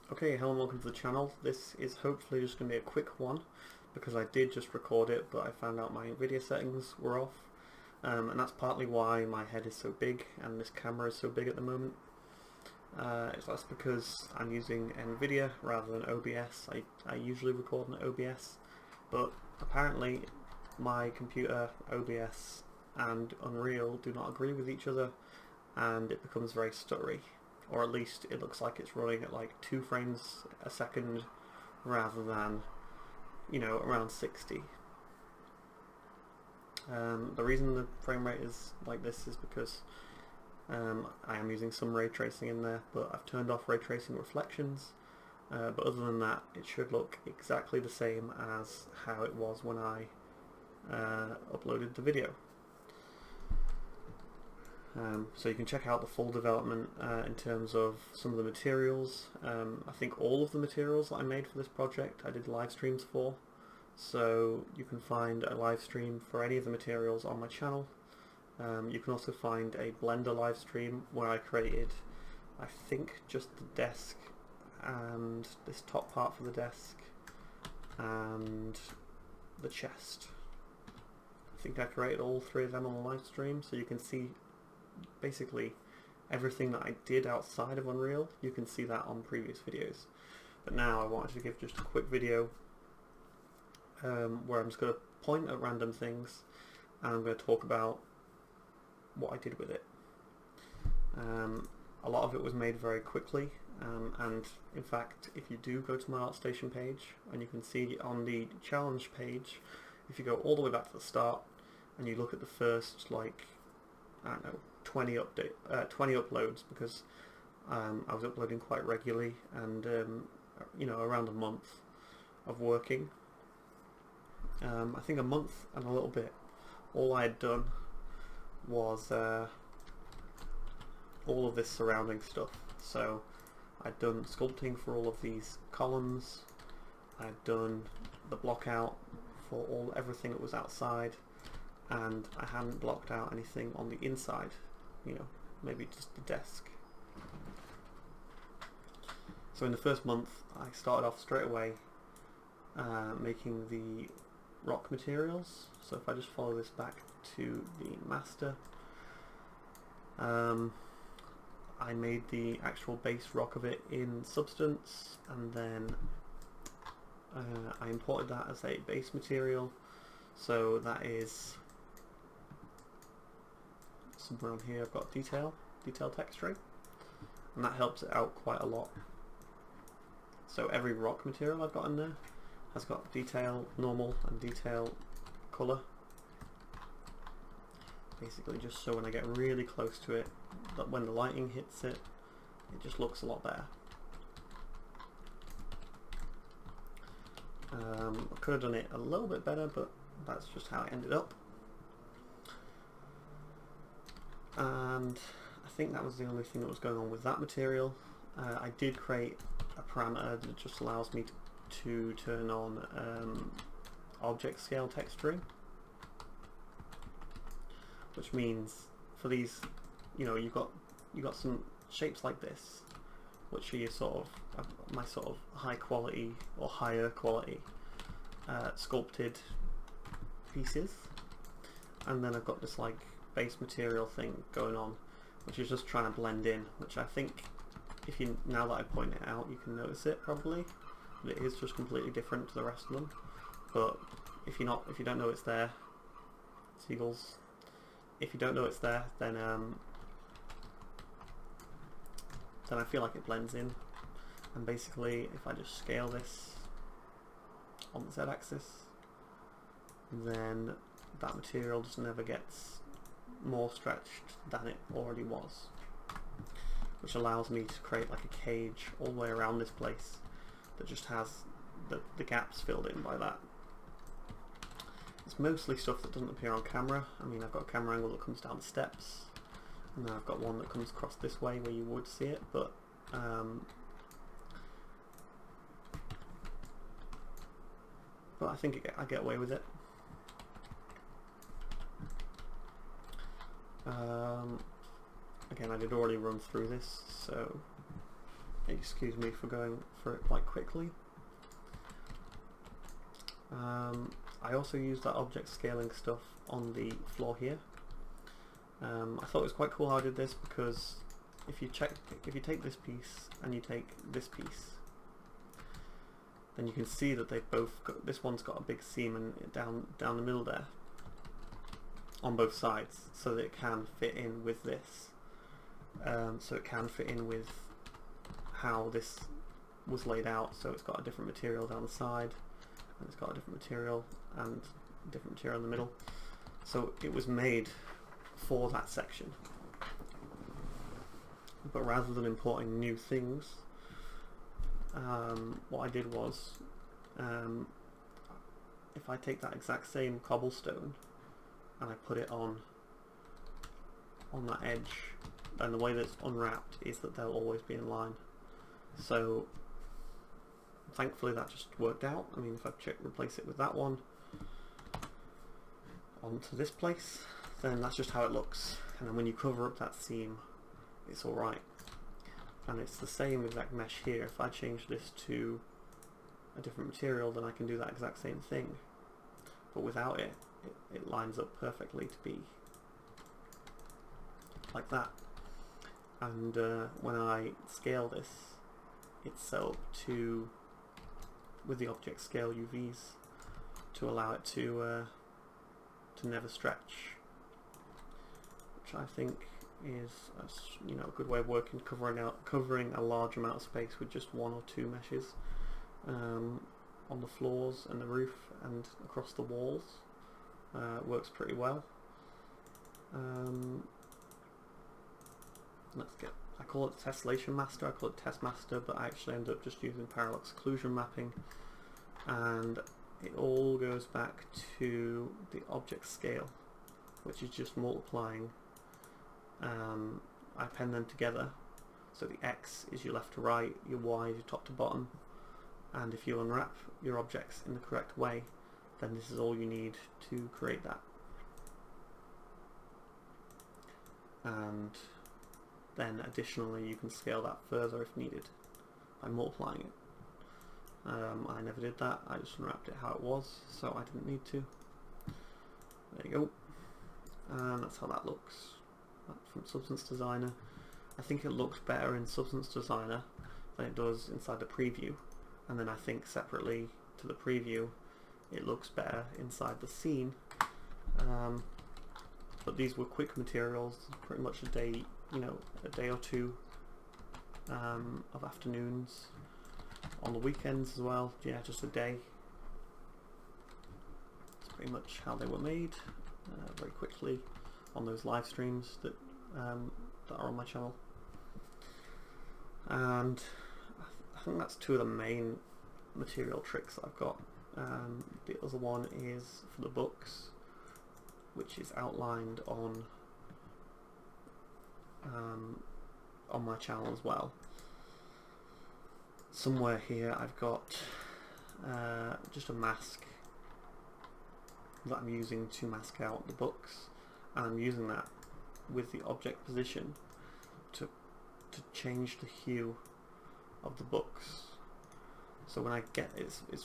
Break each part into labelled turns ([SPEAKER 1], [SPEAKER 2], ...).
[SPEAKER 1] Okay, hello and welcome to the channel. This is hopefully just going to be a quick one because I did just record it, but I found out my video settings were off, and that's partly why my head is so big and this camera is so big at the moment. That's because I'm using NVIDIA rather than OBS. I usually record in OBS, but apparently my computer, OBS and Unreal do not agree with each other, and it becomes very stuttery. Or at least it looks like it's running at like 2 frames a second rather than, you know, around 60. The reason the frame rate is like this is because I am using some ray tracing in there, but I've turned off ray tracing reflections, but other than that it should look exactly the same as how it was when I uploaded the video. So you can check out the full development in terms of some of the materials. I think all of the materials that I made for this project I did live streams for, so you can find a live stream for any of the materials on my channel. You can also find a Blender live stream where I created, I think, just the desk and this top part for the desk and the chest. I think I created all 3 of them on the live stream, so you can see basically everything that I did outside of Unreal. You can see that on previous videos, but now I wanted to give just a quick video where I'm just going to point at random things and I'm going to talk about what I did with it. A lot of it was made very quickly, and in fact if you do go to my Artstation page, and you can see on the challenge page, if you go all the way back to the start and you look at the first, like, I don't know, 20 uploads, because I was uploading quite regularly, and you know, around a month of working. I think a month and a little bit. All I had done was all of this surrounding stuff. So I'd done sculpting for all of these columns. I'd done the block out for everything that was outside, and I hadn't blocked out anything on the inside, you know, maybe just the desk. So in the first month I started off straight away making the rock materials. So if I just follow this back to the master, I made the actual base rock of it in Substance, and then I imported that as a base material. So that is somewhere on here. I've got detail texturing, and that helps it out quite a lot. So every rock material I've got in there has got detail normal and detail color, basically just so when I get really close to it, that when the lighting hits it, it just looks a lot better. I could have done it a little bit better, but that's just how it ended up. And I think that was the only thing that was going on with that material. I did create a parameter that just allows me to turn on object scale texturing, which means for these, you know, you've got some shapes like this, which are your sort of my sort of high quality or higher quality sculpted pieces, and then I've got this like base material thing going on, which is just trying to blend in, which I think, if you, now that I point it out, you can notice it probably, but it is just completely different to the rest of them. But if you don't know it's there, seagulls, if you don't know it's there, then I feel like it blends in. And basically if I just scale this on the z-axis, then that material just never gets more stretched than it already was, which allows me to create like a cage all the way around this place that just has the gaps filled in by that. It's mostly stuff that doesn't appear on camera. I mean, I've got a camera angle that comes down the steps, and then I've got one that comes across this way where you would see it, but I think I get away with it. Again, I did already run through this, so Excuse me for going through it quite quickly. I also used that object scaling stuff on the floor here. I thought it was quite cool how I did this, because if you take this piece and you take this piece, then you can see that they've both got, this one's got a big seam and down the middle there on both sides, so that it can fit in with this. So it can fit in with how this was laid out, so it's got a different material down the side, and it's got a different material and different material in the middle. So it was made for that section. But rather than importing new things, what I did was, if I take that exact same cobblestone and I put it on that edge, then the way that it's unwrapped is that they'll always be in line. So thankfully that just worked out. I mean, if I replace it with that one onto this place, then that's just how it looks. And then when you cover up that seam, it's alright. And it's the same exact mesh here. If I change this to a different material, then I can do that exact same thing. But without it, it lines up perfectly to be like that. And when I scale this, it's set up to, with the object scale UVs, to allow it to never stretch, which I think is a good way of working, covering a large amount of space with just one or two meshes on the floors and the roof and across the walls. Works pretty well. I call it Tessellation Master, I call it Test Master, but I actually end up just using Parallax occlusion mapping, and it all goes back to the object scale, which is just multiplying. I pen them together, so the X is your left to right, your Y is your top to bottom, and if you unwrap your objects in the correct way, then this is all you need to create that. And then additionally you can scale that further if needed by multiplying it. I never did that, I just unwrapped it how it was, so I didn't need to. There you go. And that's how that looks. That's from Substance Designer. I think it looks better in Substance Designer than it does inside the preview, and then I think separately to the preview it looks better inside the scene. But these were quick materials, pretty much a day, a day or two of afternoons, on the weekends as well, yeah, just a day. That's pretty much how they were made, very quickly on those live streams that are on my channel. And I think that's two of the main material tricks I've got. The other one is for the books, which is outlined on my channel as well. Somewhere here I've got just a mask that I'm using to mask out the books, and I'm using that with the object position to change the hue of the books. So when I get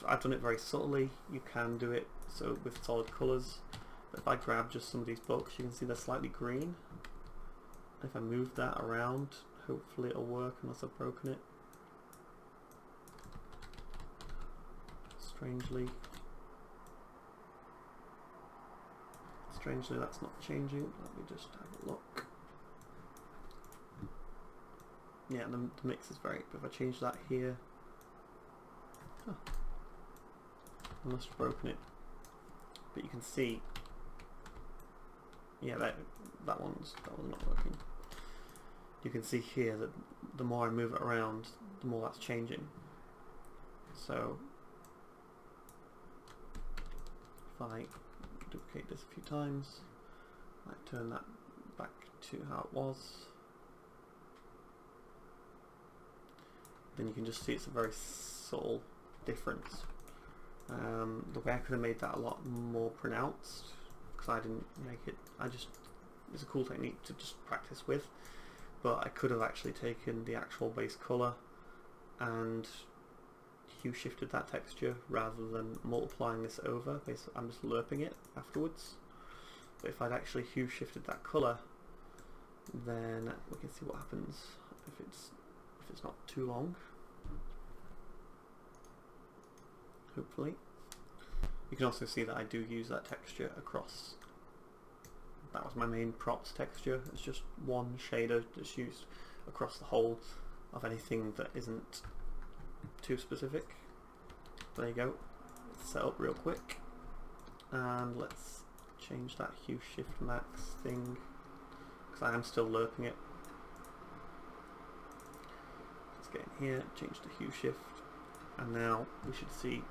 [SPEAKER 1] I've done it very subtly. You can do it so with solid colours. But if I grab just some of these books, you can see they're slightly green. If I move that around, hopefully it'll work unless I've broken it. Strangely that's not changing. Let me just have a look. Yeah, the mix is very, if I change that here, I must have broken it. But you can see, yeah, that one's not working. You can see here that the more I move it around, the more that's changing. So if I duplicate this a few times, I turn that back to how it was, then you can just see it's a very subtle difference. The way I could have made that a lot more pronounced, because I didn't make it, it's a cool technique to just practice with, but I could have actually taken the actual base colour and hue shifted that texture rather than multiplying this over. Basically, I'm just lerping it afterwards. But if I'd actually hue shifted that colour, then we can see what happens if it's not too long. Hopefully. You can also see that I do use that texture across. That was my main props texture. It's just one shader that's used across the whole of anything that isn't too specific. There you go. Let's set up real quick. And let's change that hue shift max thing, because I am still lerping it. Let's get in here, change the hue shift, and now we should see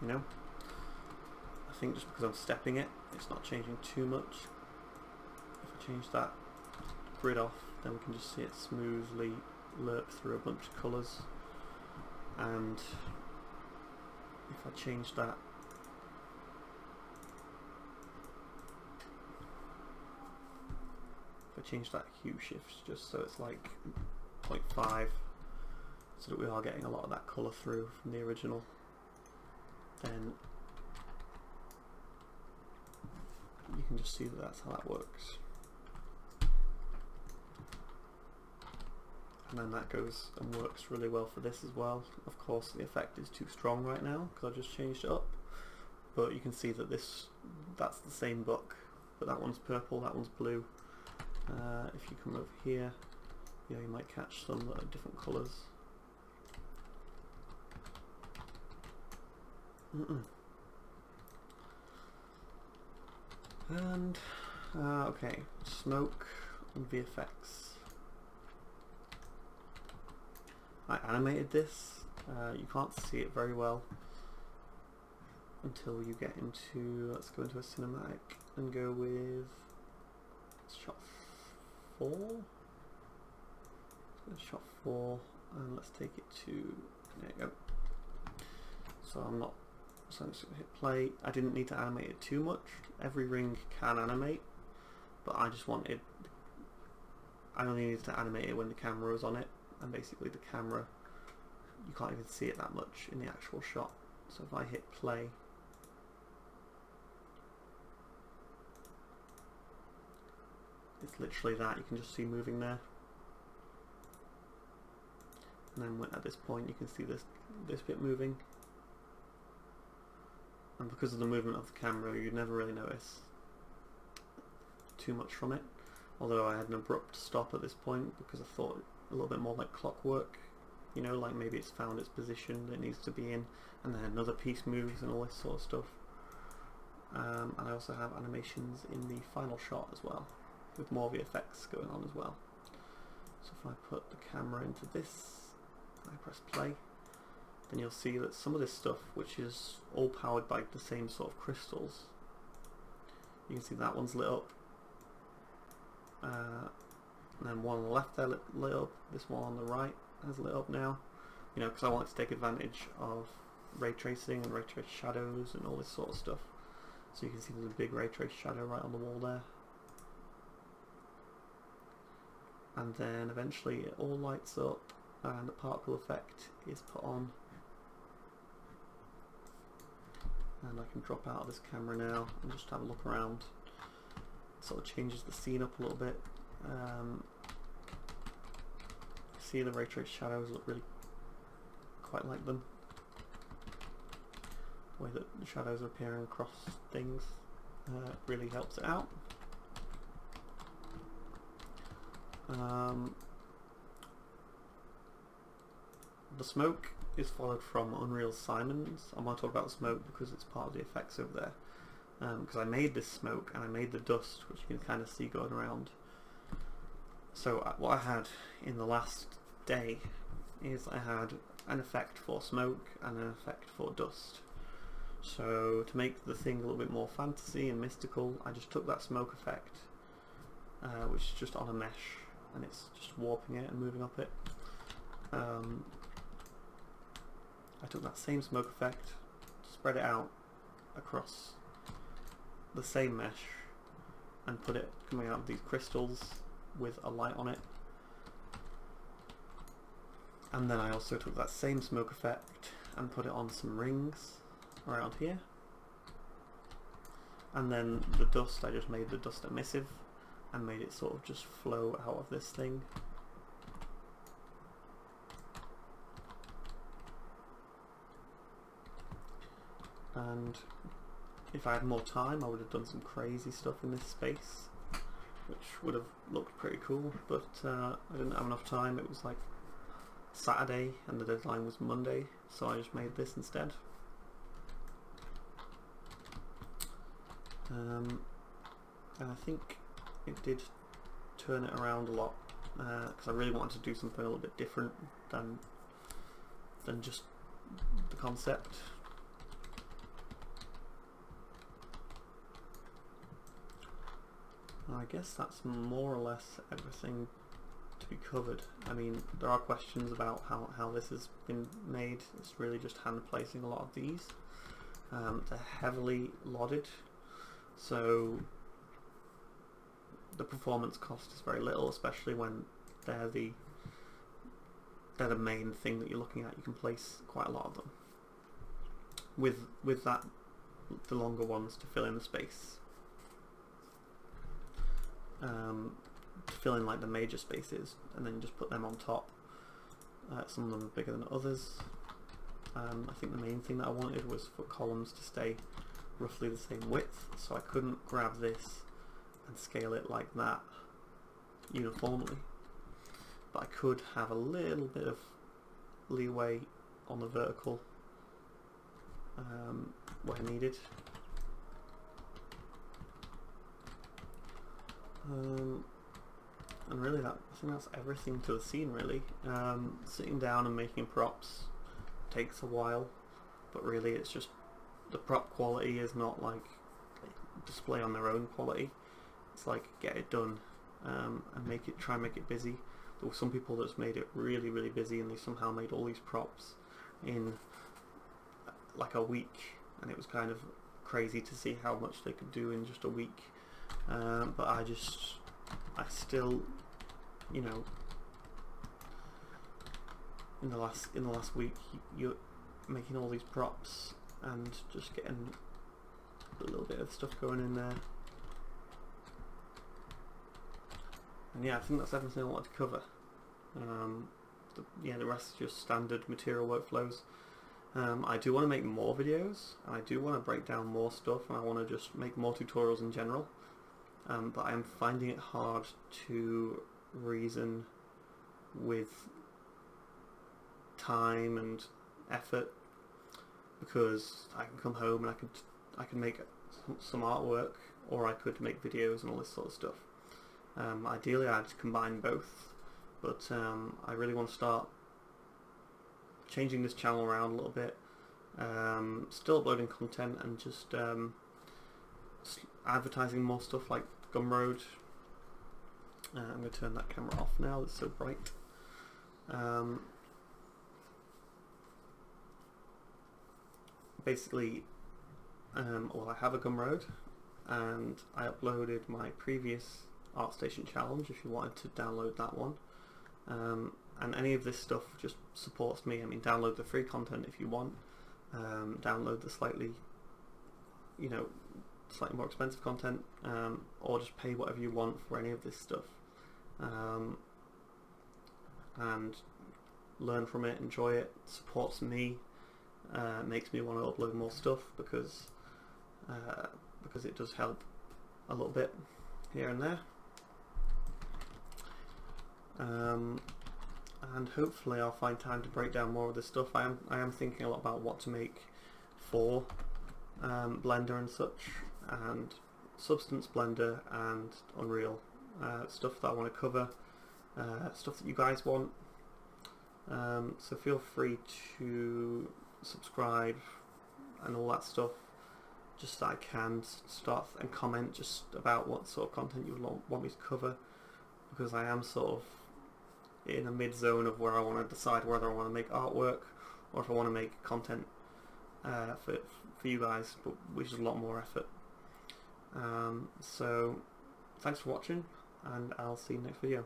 [SPEAKER 1] I think just because I'm stepping it, it's not changing too much. If I change that grid off, then we can just see it smoothly lerp through a bunch of colours. And if I change that, hue shift just so it's like 0.5, so that we are getting a lot of that colour through from the original, then you can just see that that's how that works. And then that goes and works really well for this as well. Of course the effect is too strong right now because I just changed it up, but you can see that that's the same book, but that one's purple, that one's blue. If you come over here, you might catch some that are different colours. And okay, smoke and VFX. I animated this. You can't see it very well until you get into, let's go into a cinematic and go with shot 4. Let's go shot 4 and let's take it to, there you go. So I'm just going to hit play. I didn't need to animate it too much. Every ring can animate, but I only needed to animate it when the camera was on it, and basically the camera, you can't even see it that much in the actual shot. So if I hit play, it's literally that, you can just see moving there. And then at this point you can see this bit moving. And because of the movement of the camera, you'd never really notice too much from it. Although I had an abrupt stop at this point because I thought a little bit more like clockwork, like maybe it's found its position that it needs to be in, and then another piece moves and all this sort of stuff. And I also have animations in the final shot as well, with more VFX going on as well. So if I put the camera into this, I press play, then you'll see that some of this stuff, which is all powered by the same sort of crystals, you can see that one's lit up, and then one on the left there lit up, this one on the right has lit up now, because I wanted to take advantage of ray tracing and ray trace shadows and all this sort of stuff. So you can see there's a big ray trace shadow right on the wall there. And then eventually it all lights up and the particle effect is put on. And I can drop out of this camera now and just have a look around. It sort of changes the scene up a little bit. See, the ray trace shadows look really quite like them. The way that the shadows are appearing across things really helps it out. The smoke is followed from Unreal Simons. I'm going to talk about the smoke because it's part of the effects over there. Because I made this smoke and I made the dust, which you can kind of see going around. So what I had in the last day is I had an effect for smoke and an effect for dust. So to make the thing a little bit more fantasy and mystical, I just took that smoke effect, which is just on a mesh, and it's just warping it and moving up it. I took that same smoke effect, spread it out across the same mesh, and put it coming out of these crystals with a light on it. And then I also took that same smoke effect and put it on some rings around here. And then the dust, I just made the dust emissive and made it sort of just flow out of this thing. And if I had more time, I would have done some crazy stuff in this space, which would have looked pretty cool, but I didn't have enough time. It was like Saturday and the deadline was Monday, so I just made this instead. And I think it did turn it around a lot, because I really wanted to do something a little bit different than just the concept. I guess that's more or less everything to be covered. I mean, there are questions about how this has been made. It's really just hand placing a lot of these. They're heavily lodded, so the performance cost is very little, especially when they're the main thing that you're looking at. You can place quite a lot of them. With that, the longer ones to fill in the space. To fill in like the major spaces, and then just put them on top. Some of them are bigger than others. I think the main thing that I wanted was for columns to stay roughly the same width, so I couldn't grab this and scale it like that uniformly, but I could have a little bit of leeway on the vertical where needed. And really I think that's everything to the scene really. Sitting down and making props takes a while, but really it's just the prop quality is not like display on their own quality. It's like get it done and try and make it busy. There were some people that's made it really, really busy, and they somehow made all these props in like a week, and it was kind of crazy to see how much they could do in just a week. But I still, you know, in the last week, you're making all these props and just getting a little bit of stuff going in there. And yeah, I think that's everything I wanted to cover. The rest is just standard material workflows. I do want to make more videos, and I do want to break down more stuff, and I want to just make more tutorials in general. But I am finding it hard to reason with time and effort, because I can come home and I can make some artwork, or I could make videos and all this sort of stuff. Ideally I'd combine both, but I really want to start changing this channel around a little bit, still uploading content and just advertising more stuff like Gumroad. I'm going to turn that camera off now, it's so bright. Basically, well, I have a Gumroad, and I uploaded my previous Artstation challenge if you wanted to download that one. And any of this stuff just supports me. I mean, download the free content if you want, download the slightly more expensive content, or just pay whatever you want for any of this stuff, and learn from it, enjoy it, supports me, makes me want to upload more stuff, because it does help a little bit here and there. And hopefully I'll find time to break down more of this stuff. I am thinking a lot about what to make for Blender and such, and Substance, Blender and Unreal, stuff that I want to cover, stuff that you guys want. So feel free to subscribe and all that stuff, just so I can start and comment just about what sort of content you would want me to cover, because I am sort of in a mid-zone of where I want to decide whether I want to make artwork or if I want to make content for you guys, but which is a lot more effort. So thanks for watching, and I'll see you next video.